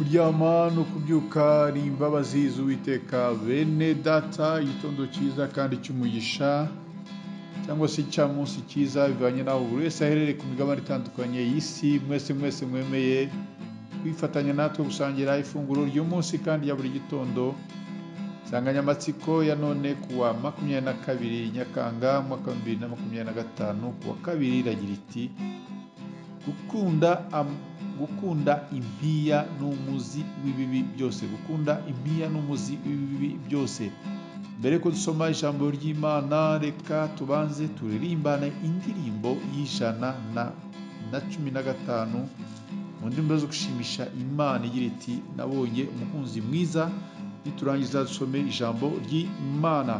kuryama no kubyuka ari imbabazi z'Uwiteka. Bene data, igitondo cyiza kandi cy'umugisha cyangwa se icyamunsi cyiza bivanye n'aho buri wese aherereye ku migabane itandukanye y'isi. Mwese mwemeye kwifatanya natwe gusangira ifunguro ry'umunsi kandi ya buri gitondo. Insanganyamatsiko ya none kuwa 22 Nyakanga 2025 kuwa kabiri iragira iti gukunda impiya n'umuzi w'ibibi byose. Gukunda impiya n'umuzi w'ibibi byose. Mbere ko dusoma ijambo ry'Imana, reka tubanze turirimbane indirimbo y'115 mu ndirimbo zo gushimisha Imana igira iti nabonye umukunzi mwiza. Niturangiza dusome ijambo ry'Imana.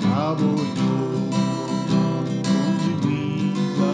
Nabonye umukunzi mwiza,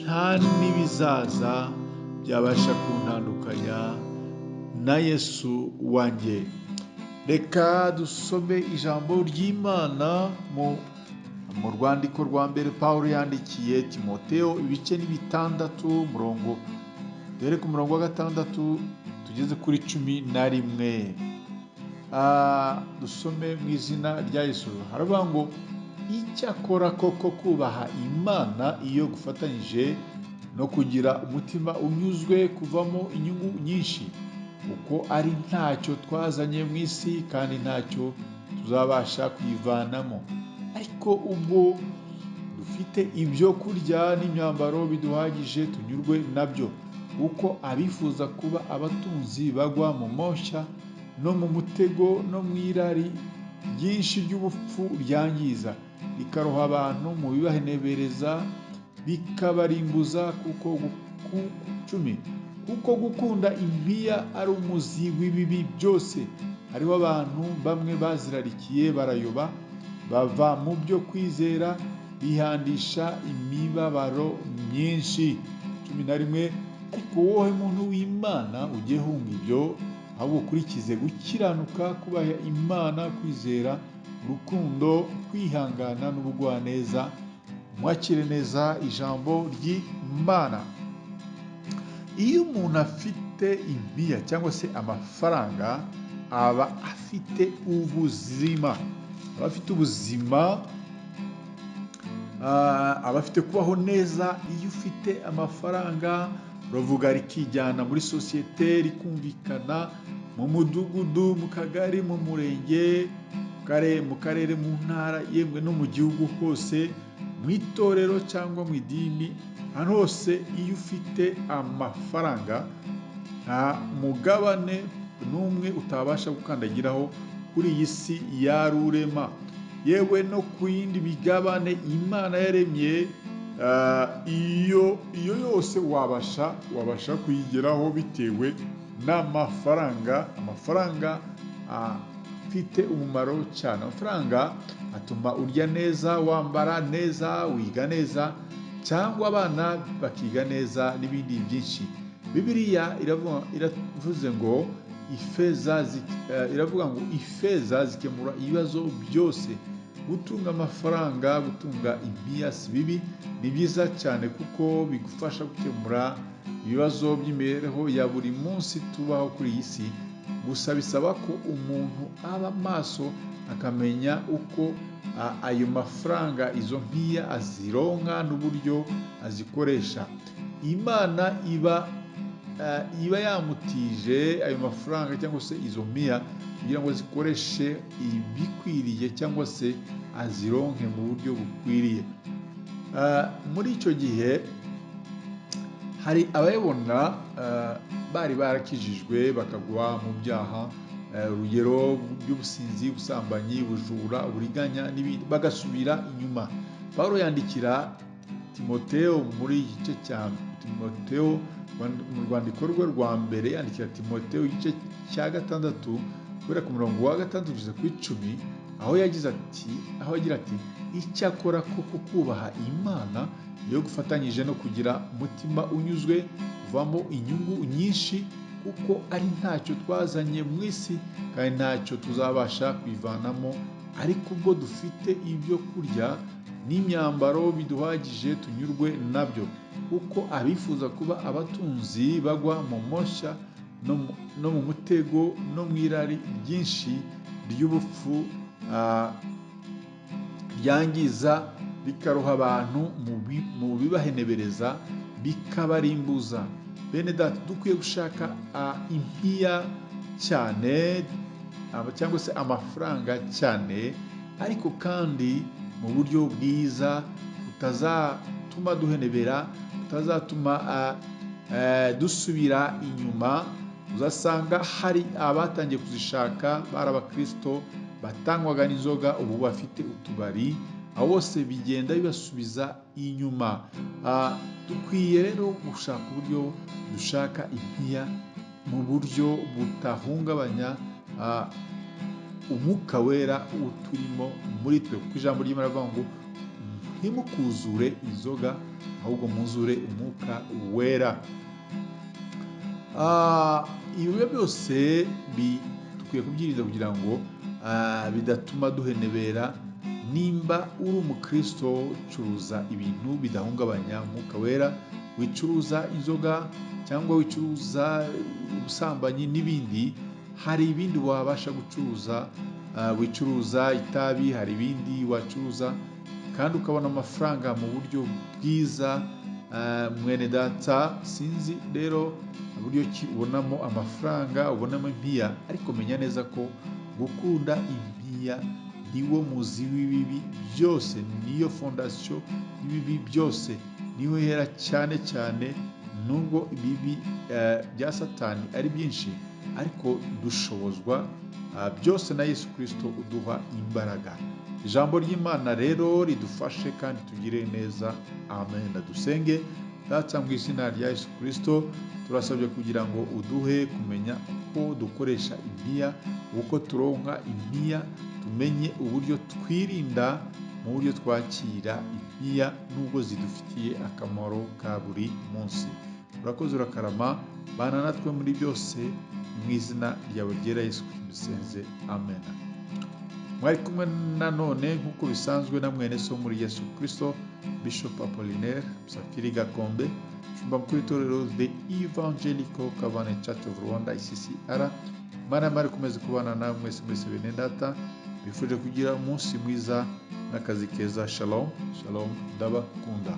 nta n'ibizaza byabasha kuntandukanya na Yesu wanjye. Reka dusome ijambo ry'Imana mu rwandiko rwa mbere Pawulo yandikiye Timoteyo, ibice ni 6, duhere ku murongo wa 6 tugeze kuri 11. Dusome mu izina rya Yesu. Haravuga ngo icyakora koko kubaha Imana iyo gufatanyije no kugira umutima unyuzwe kuvamo inyungu nyinshi, kuko ari ntacyo twazanye mu isi kandi ntacyo tuzabasha kuyivanamo. Ariko ubwo dufite ibyo kurya n'imyambaro biduhagije tunyurwe nabyo, kuko abifuza kuba abatunzi bagwa mu moshya no mu mutego no mu irari ryinshi ry'ubupfu ryangiza, rikaroha abantu mu bibahenebereza bikabarimbuza. Kuko gukunda impiya ari umuzi w'ibibi byose. Hariho abantu bamwe bazirarikiye barayoba, bava mu byo kwizera bihandisha imibabaro myinshi. 11. Ariko wowe muntu w'Imana ujye hunga ibyo, ahubwo ukurikize gukiranuka, kubaha Imana, kwizera, urukundo, kwihangana n'ubugwaneza. Mwakire neza ijambo ry'Imana. Iyo umuntu afite impiya cyangwa se amafaranga, aba afite ubuzima. Aba afite kubaho neza. Iyo ufite amafaranga, uravuga rikijyana muri sosiyete, rikumvikana mu mudugudu, mu kagari, mu murenge, mu karere, mu ntara, yemwe no mu gihugu hose, mu itorero cyangwa mu idini. Ahantu hose iyo ufite amafaranga, nta mugabane n'umwe utabasha gukandagiraho kuri iyi si yarurema. Yewe no ku yindi migabane Imana yaremye, iyo yose wabasha kuyigeraho bitewe n'amafaranga. Amafaranga afite umumaro cyane. Amafaranga atuma urya neza, wambara neza, wiga neza, cyangwa abana bakiga neza n'ibindi byinshi. Bibiliya iravuze ngo ifeza zikemura ibibazo byose. Gutunga amafaranga, gutunga impiya si bibi, ni byiza cyane kuko bigufasha gukemura ibibazo by'imibereho ya buri munsi tubaho kuri iyi si. Gusa bisaba ko umuntu aba maso akamenya uko ayo mafaranga, izo mpiya azironka n'uburyo azikoresha. Imana iba yamutije ayo mafaranga cyangwa se izo mpiya kugira ngo zikoreshe ibikwiriye cyangwa se azironke mu buryo bukwiriye. Muri icyo gihe hari abayibona bari barakijijwe bakagwa mu byaha, urugero by'ubusinzi, ubusambanyi, ubujura, uburiganya n'ibindi, bagasubira inyuma. Pawulo yandikira Timoteyo muri igice cya Timoteyo, mu rwandiko rwe rwa mbere yandikira Timoteyo igice cya 6 kubera ku murongo wa 6 kugeza ku 10, aho agira ati icyakora koko kubaha Imana iyo gufatanyije no kugira umutima unyuzwe kuvamo inyungu nyinshi, kuko ari ntacyo twazanye mu isi kandi ntacyo tuzabasha kwivanamo. Ariko ubwo dufite ibyo kurya n'imyambaro biduhagije tunyurwe nabyo, kuko abifuza kuba abatunzi bagwa mu moshya no mu mutego no mu irari ryinshi ry'ubupfu ryangiza, rikaroha abantu mu bibahenebereza bikabarimbuza. Bene data, dukwiye gushaka impiya cyane cyangwa se amafaranga cyane, ariko kandi mu buryo bwiza butazatuma duhenebera, butazatuma dusubira inyuma. Uzasanga hari abatangiye kuzishaka bari abakristo batanywaga n'inzoga, ubu bafite utubari. Abo bose bigenda bibasubiza inyuma. Dukwiye rero gushaka uburyo dushaka impiya mu buryo butahungabanya umwuka wera uturimo muri twe, kuko ijambo ry'Imana rivuga ngo ntimukuzure inzoga ahubwo muzure umwuka wera. Ibiba byose dukwiye kubyirinda kugira ngo bidatuma duhenebera. Nimba uri umukristo, curuza ibintu bidahungabanya umwuka wera, wicuruza inzoga cyangwa wicuruza ubusambanyi n'ibindi. Hari ibindi wabasha gucuruza, wicuruza itabi, hari ibindi wacuruza kandi ukabona amafaranga mu buryo bwiza. Mwene data, sinzi rero uburyo ki ubonamo amafaranga, ubonamo impiya, ariko menya neza ko gukunda impiya niwo muzi w'ibibi byose, niyo fondasiyo y'ibibi byose, niho hera cyane cyane. Nubwo ibibi bya Satani ari byinshi, ariko dushobozwa byose na Yesu Kristo uduha imbaraga. Ijambo ry'Imana rero ridufashe kandi tugire neza. Amen. Dusenge. Data, mu izina rya Yesu Kristo turasabye kugira ngo uduhe kumenya uko dukoresha impiya, uko turonka impiya, tumenye uburyo twirinda mu buryo twakira impiya nubwo zidufitiye akamaro ka buri munsi. Urakoze, urakarama, bana natwe muri byose, mu izina ryawe ryera Yesu dusenze. Amen. Mwari kumwe nanone nk'uko bisanzwe na mwene so muri Yesu Kristo, Bishop Apollinaire Musafiri Gakombe, shumba mukuru w'itorero The Evangelical Covenant Church of Rwanda ICCR. Imana mari kumeze kubana nawe mwese bene data, bifuje kugira umunsi mwiza n'akazi keza. Shalom, shalom, ndabakunda.